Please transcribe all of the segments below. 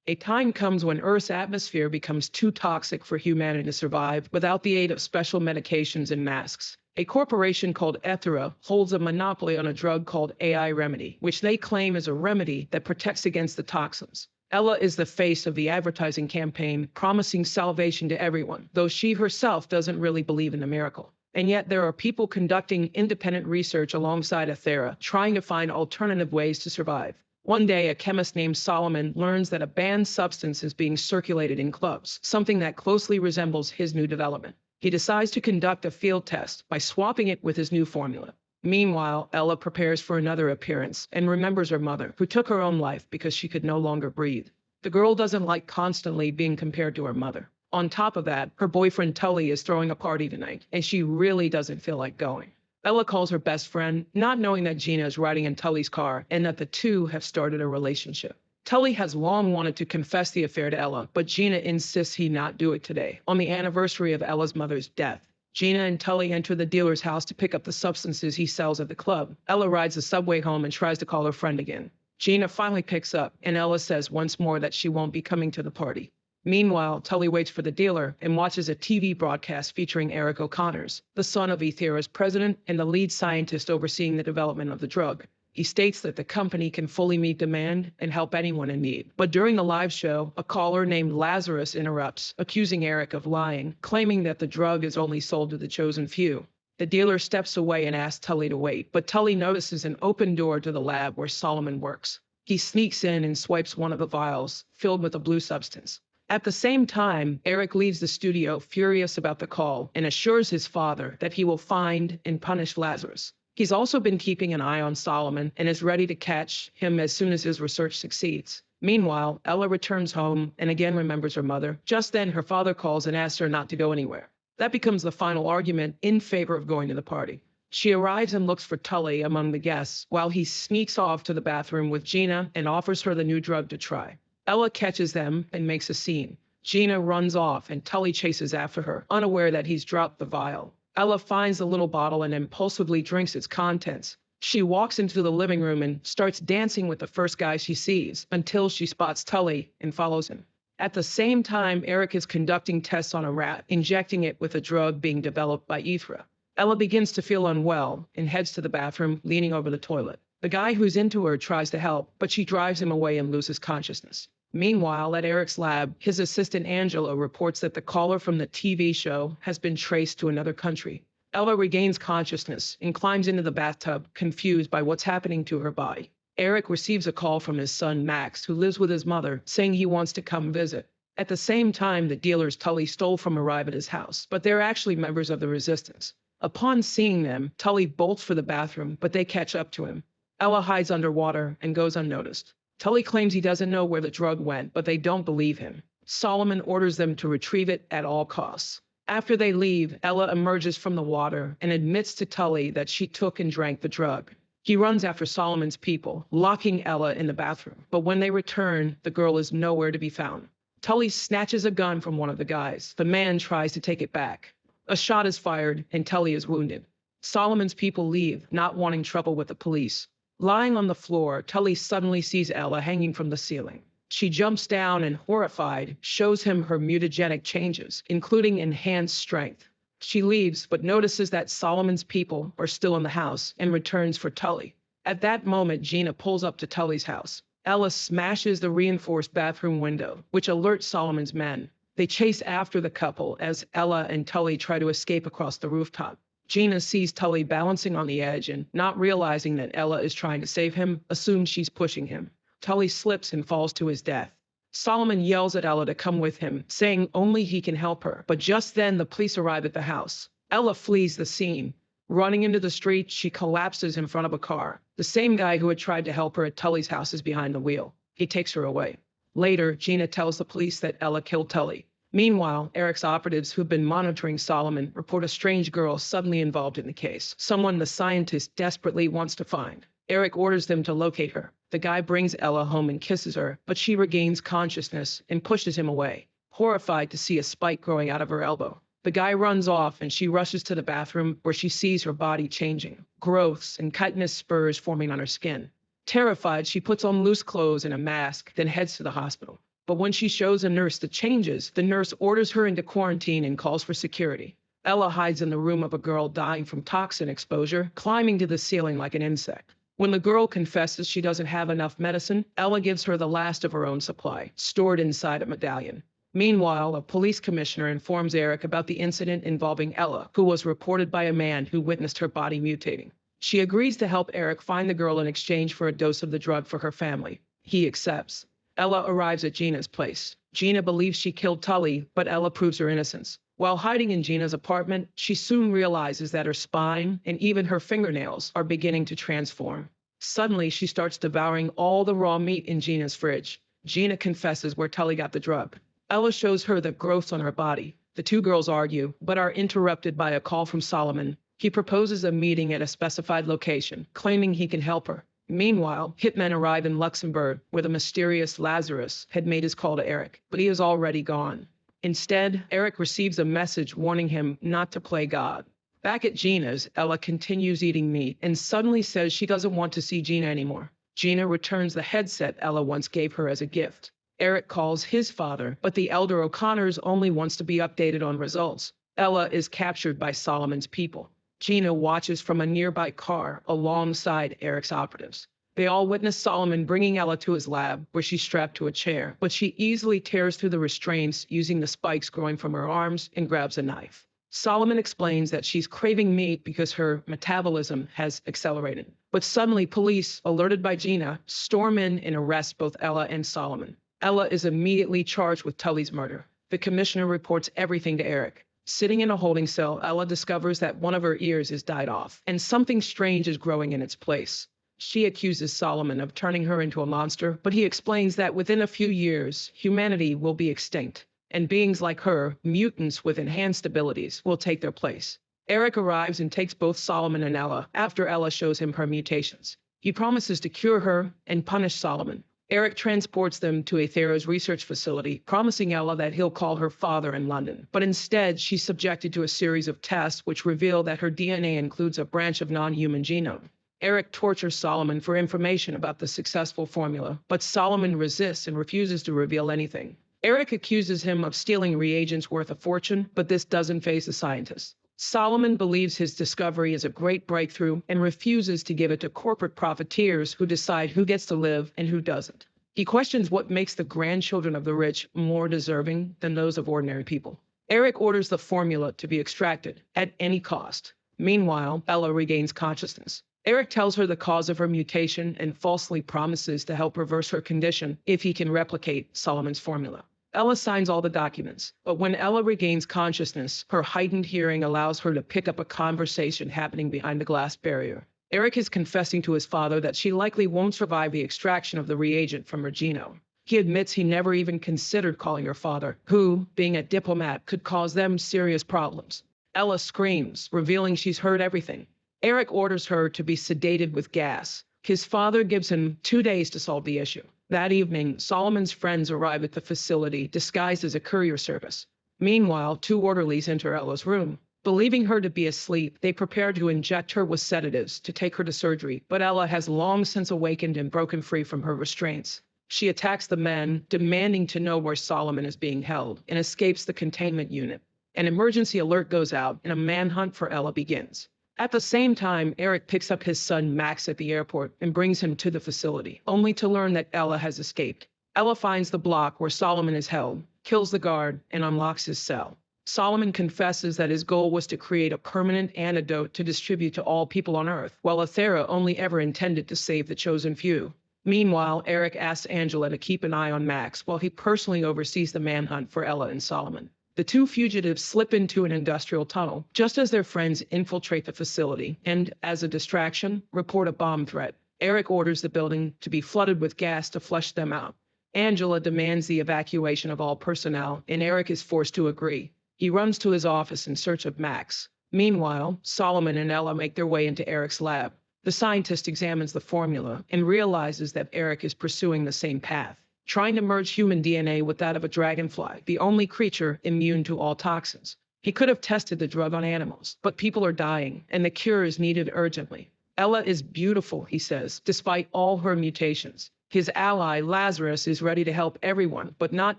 A time comes when Earth's atmosphere becomes too toxic for humanity to survive without the aid of special medications and masks. A corporation called Ethera holds a monopoly on a drug called AI Remedy, which they claim is a remedy that protects against the toxins. Ella is the face of the advertising campaign, promising salvation to everyone, though she herself doesn't really believe in the miracle. And yet there are people conducting independent research alongside Ethera, trying to find alternative ways to survive. One day, a chemist named Solomon learns that a banned substance is being circulated in clubs, something that closely resembles his new development. He decides to conduct a field test by swapping it with his new formula. Meanwhile, Ella prepares for another appearance and remembers her mother, who took her own life because she could no longer breathe. The girl doesn't like constantly being compared to her mother. On top of that, her boyfriend Tully is throwing a party tonight, and she really doesn't feel like going. Ella calls her best friend, not knowing that Gina is riding in Tully's car and that the two have started a relationship. Tully has long wanted to confess the affair to Ella, but Gina insists he not do it today, on the anniversary of Ella's mother's death. Gina and Tully enter the dealer's house to pick up the substances he sells at the club. Ella rides the subway home and tries to call her friend again. Gina finally picks up, and Ella says once more that she won't be coming to the party. Meanwhile, Tully waits for the dealer and watches a TV broadcast featuring Eric O'Connors, the son of Ethera's president and the lead scientist overseeing the development of the drug. He states that the company can fully meet demand and help anyone in need. But during the live show, a caller named Lazarus interrupts, accusing Eric of lying, claiming that the drug is only sold to the chosen few. The dealer steps away and asks Tully to wait, but Tully notices an open door to the lab where Solomon works. He sneaks in and swipes one of the vials, filled with a blue substance. At the same time, Eric leaves the studio furious about the call and assures his father that he will find and punish Lazarus. He's also been keeping an eye on Solomon and is ready to catch him as soon as his research succeeds. Meanwhile, Ella returns home and again remembers her mother. Just then, her father calls and asks her not to go anywhere. That becomes the final argument in favor of going to the party. She arrives and looks for Tully among the guests, while he sneaks off to the bathroom with Gina and offers her the new drug to try. Ella catches them and makes a scene. Gina runs off and Tully chases after her, unaware that he's dropped the vial. Ella finds the little bottle and impulsively drinks its contents. She walks into the living room and starts dancing with the first guy she sees until she spots Tully and follows him. At the same time, Eric is conducting tests on a rat, injecting it with a drug being developed by Ethera. Ella begins to feel unwell and heads to the bathroom, leaning over the toilet. The guy who's into her tries to help, but she drives him away and loses consciousness. Meanwhile, at Eric's lab, his assistant Angela reports that the caller from the TV show has been traced to another country. Ella regains consciousness and climbs into the bathtub, confused by what's happening to her body. Eric receives a call from his son Max, who lives with his mother, saying he wants to come visit. At the same time, the dealers Tully stole from arrive at his house, but they're actually members of the resistance. Upon seeing them, Tully bolts for the bathroom, but they catch up to him. Ella hides underwater and goes unnoticed. Tully claims he doesn't know where the drug went, but they don't believe him. Solomon orders them to retrieve it at all costs. After they leave, Ella emerges from the water and admits to Tully that she took and drank the drug. He runs after Solomon's people, locking Ella in the bathroom. But when they return, the girl is nowhere to be found. Tully snatches a gun from one of the guys. The man tries to take it back. A shot is fired, and Tully is wounded. Solomon's people leave, not wanting trouble with the police. Lying on the floor, Tully suddenly sees Ella hanging from the ceiling. She jumps down and, horrified, shows him her mutagenic changes, including enhanced strength. She leaves, but notices that Solomon's people are still in the house and returns for Tully. At that moment, Gina pulls up to Tully's house. Ella smashes the reinforced bathroom window, which alerts Solomon's men. They chase after the couple as Ella and Tully try to escape across the rooftop. Gina sees Tully balancing on the edge and, not realizing that Ella is trying to save him, assumes she's pushing him. Tully slips and falls to his death. Solomon yells at Ella to come with him, saying only he can help her. But just then, the police arrive at the house. Ella flees the scene. Running into the street, she collapses in front of a car. The same guy who had tried to help her at Tully's house is behind the wheel. He takes her away. Later, Gina tells the police that Ella killed Tully. Meanwhile, Eric's operatives who've been monitoring Solomon report a strange girl suddenly involved in the case, someone the scientist desperately wants to find. Eric orders them to locate her. The guy brings Ella home and kisses her, but she regains consciousness and pushes him away, horrified to see a spike growing out of her elbow. The guy runs off and she rushes to the bathroom where she sees her body changing, growths and chitinous spurs forming on her skin. Terrified, she puts on loose clothes and a mask, then heads to the hospital. But when she shows a nurse the changes, the nurse orders her into quarantine and calls for security. Ella hides in the room of a girl dying from toxin exposure, climbing to the ceiling like an insect. When the girl confesses she doesn't have enough medicine, Ella gives her the last of her own supply, stored inside a medallion. Meanwhile, a police commissioner informs Eric about the incident involving Ella, who was reported by a man who witnessed her body mutating. She agrees to help Eric find the girl in exchange for a dose of the drug for her family. He accepts. Ella arrives at Gina's place. Gina believes she killed Tully, but Ella proves her innocence. While hiding in Gina's apartment, she soon realizes that her spine and even her fingernails are beginning to transform. Suddenly, she starts devouring all the raw meat in Gina's fridge. Gina confesses where Tully got the drug. Ella shows her the growths on her body. The two girls argue, but are interrupted by a call from Solomon. He proposes a meeting at a specified location, claiming he can help her. Meanwhile, hitmen arrive in Luxembourg, where the mysterious Lazarus had made his call to Eric, but he is already gone. Instead, Eric receives a message warning him not to play God. Back at Gina's, Ella continues eating meat and suddenly says she doesn't want to see Gina anymore. Gina returns the headset Ella once gave her as a gift. Eric calls his father, but the elder O'Connors only wants to be updated on results. Ella is captured by Solomon's people. Gina watches from a nearby car alongside Eric's operatives. They all witness Solomon bringing Ella to his lab, where she's strapped to a chair, but she easily tears through the restraints using the spikes growing from her arms and grabs a knife. Solomon explains that she's craving meat because her metabolism has accelerated. But suddenly, police, alerted by Gina, storm in and arrest both Ella and Solomon. Ella is immediately charged with Tully's murder. The commissioner reports everything to Eric. Sitting in a holding cell, Ella discovers that one of her ears is died off, and something strange is growing in its place. She accuses Solomon of turning her into a monster, but he explains that within a few years, humanity will be extinct, and beings like her, mutants with enhanced abilities, will take their place. Eric arrives and takes both Solomon and Ella after Ella shows him her mutations. He promises to cure her and punish Solomon. Eric transports them to Aethera's research facility, promising Ella that he'll call her father in London. But instead, she's subjected to a series of tests which reveal that her DNA includes a branch of non-human genome. Eric tortures Solomon for information about the successful formula, but Solomon resists and refuses to reveal anything. Eric accuses him of stealing reagents worth a fortune, but this doesn't faze the scientist. Solomon believes his discovery is a great breakthrough and refuses to give it to corporate profiteers who decide who gets to live and who doesn't. He questions what makes the grandchildren of the rich more deserving than those of ordinary people. Eric orders the formula to be extracted at any cost. Meanwhile, Ella regains consciousness. Eric tells her the cause of her mutation and falsely promises to help reverse her condition if he can replicate Solomon's formula. Ella signs all the documents, but when Ella regains consciousness, her heightened hearing allows her to pick up a conversation happening behind the glass barrier. Eric is confessing to his father that she likely won't survive the extraction of the reagent from her genome. He admits he never even considered calling her father, who, being a diplomat, could cause them serious problems. Ella screams, revealing she's heard everything. Eric orders her to be sedated with gas. His father gives him 2 days to solve the issue. That evening, Solomon's friends arrive at the facility, disguised as a courier service. Meanwhile, 2 orderlies enter Ella's room. Believing her to be asleep, they prepare to inject her with sedatives to take her to surgery, but Ella has long since awakened and broken free from her restraints. She attacks the men, demanding to know where Solomon is being held, and escapes the containment unit. An emergency alert goes out, and a manhunt for Ella begins. At the same time, Eric picks up his son Max at the airport and brings him to the facility, only to learn that Ella has escaped. Ella finds the block where Solomon is held, kills the guard, and unlocks his cell. Solomon confesses that his goal was to create a permanent antidote to distribute to all people on Earth, while Aethera only ever intended to save the chosen few. Meanwhile, Eric asks Angela to keep an eye on Max while he personally oversees the manhunt for Ella and Solomon. The 2 fugitives slip into an industrial tunnel just as their friends infiltrate the facility and, as a distraction, report a bomb threat. Eric orders the building to be flooded with gas to flush them out. Angela demands the evacuation of all personnel, and Eric is forced to agree. He runs to his office in search of Max. Meanwhile, Solomon and Ella make their way into Eric's lab. The scientist examines the formula and realizes that Eric is pursuing the same path, trying to merge human DNA with that of a dragonfly, the only creature immune to all toxins. He could have tested the drug on animals, but people are dying, and the cure is needed urgently. Ella is beautiful, he says, despite all her mutations. His ally, Lazarus, is ready to help everyone, but not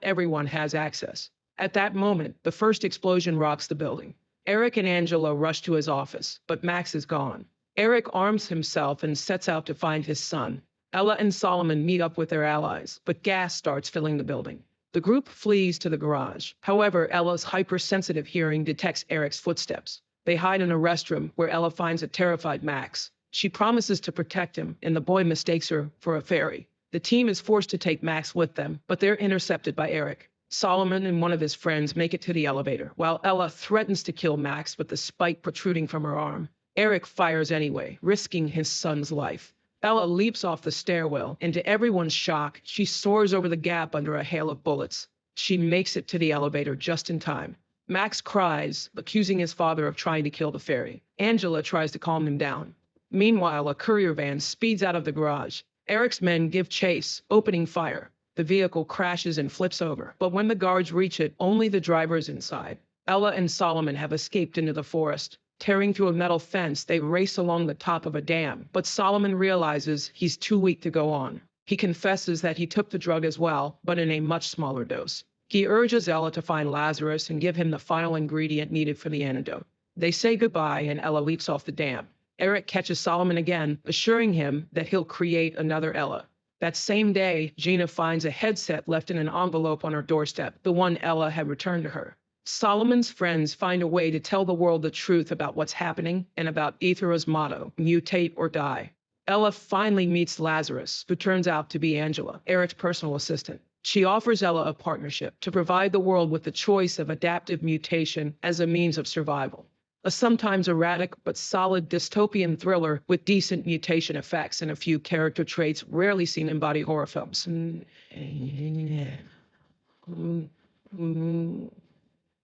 everyone has access. At that moment, the first explosion rocks the building. Eric and Angela rush to his office, but Max is gone. Eric arms himself and sets out to find his son. Ella and Solomon meet up with their allies, but gas starts filling the building. The group flees to the garage. However, Ella's hypersensitive hearing detects Eric's footsteps. They hide in a restroom where Ella finds a terrified Max. She promises to protect him, and the boy mistakes her for a fairy. The team is forced to take Max with them, but they're intercepted by Eric. Solomon and one of his friends make it to the elevator, while Ella threatens to kill Max with the spike protruding from her arm. Eric fires anyway, risking his son's life. Ella leaps off the stairwell, and to everyone's shock, she soars over the gap under a hail of bullets. She makes it to the elevator just in time. Max cries, accusing his father of trying to kill the fairy. Angela tries to calm him down. Meanwhile, a courier van speeds out of the garage. Eric's men give chase, opening fire. The vehicle crashes and flips over, but when the guards reach it, only the driver is inside. Ella and Solomon have escaped into the forest. Tearing through a metal fence, they race along the top of a dam, but Solomon realizes he's too weak to go on. He confesses that he took the drug as well, but in a much smaller dose. He urges Ella to find Lazarus and give him the final ingredient needed for the antidote. They say goodbye, and Ella leaps off the dam. Eric catches Solomon again, assuring him that he'll create another Ella. That same day, Gina finds a headset left in an envelope on her doorstep, the one Ella had returned to her. Solomon's friends find a way to tell the world the truth about what's happening and about Aethera's motto, mutate or die. Ella finally meets Lazarus, who turns out to be Angela, Eric's personal assistant. She offers Ella a partnership to provide the world with the choice of adaptive mutation as a means of survival. A sometimes erratic but solid dystopian thriller with decent mutation effects and a few character traits rarely seen in body horror films.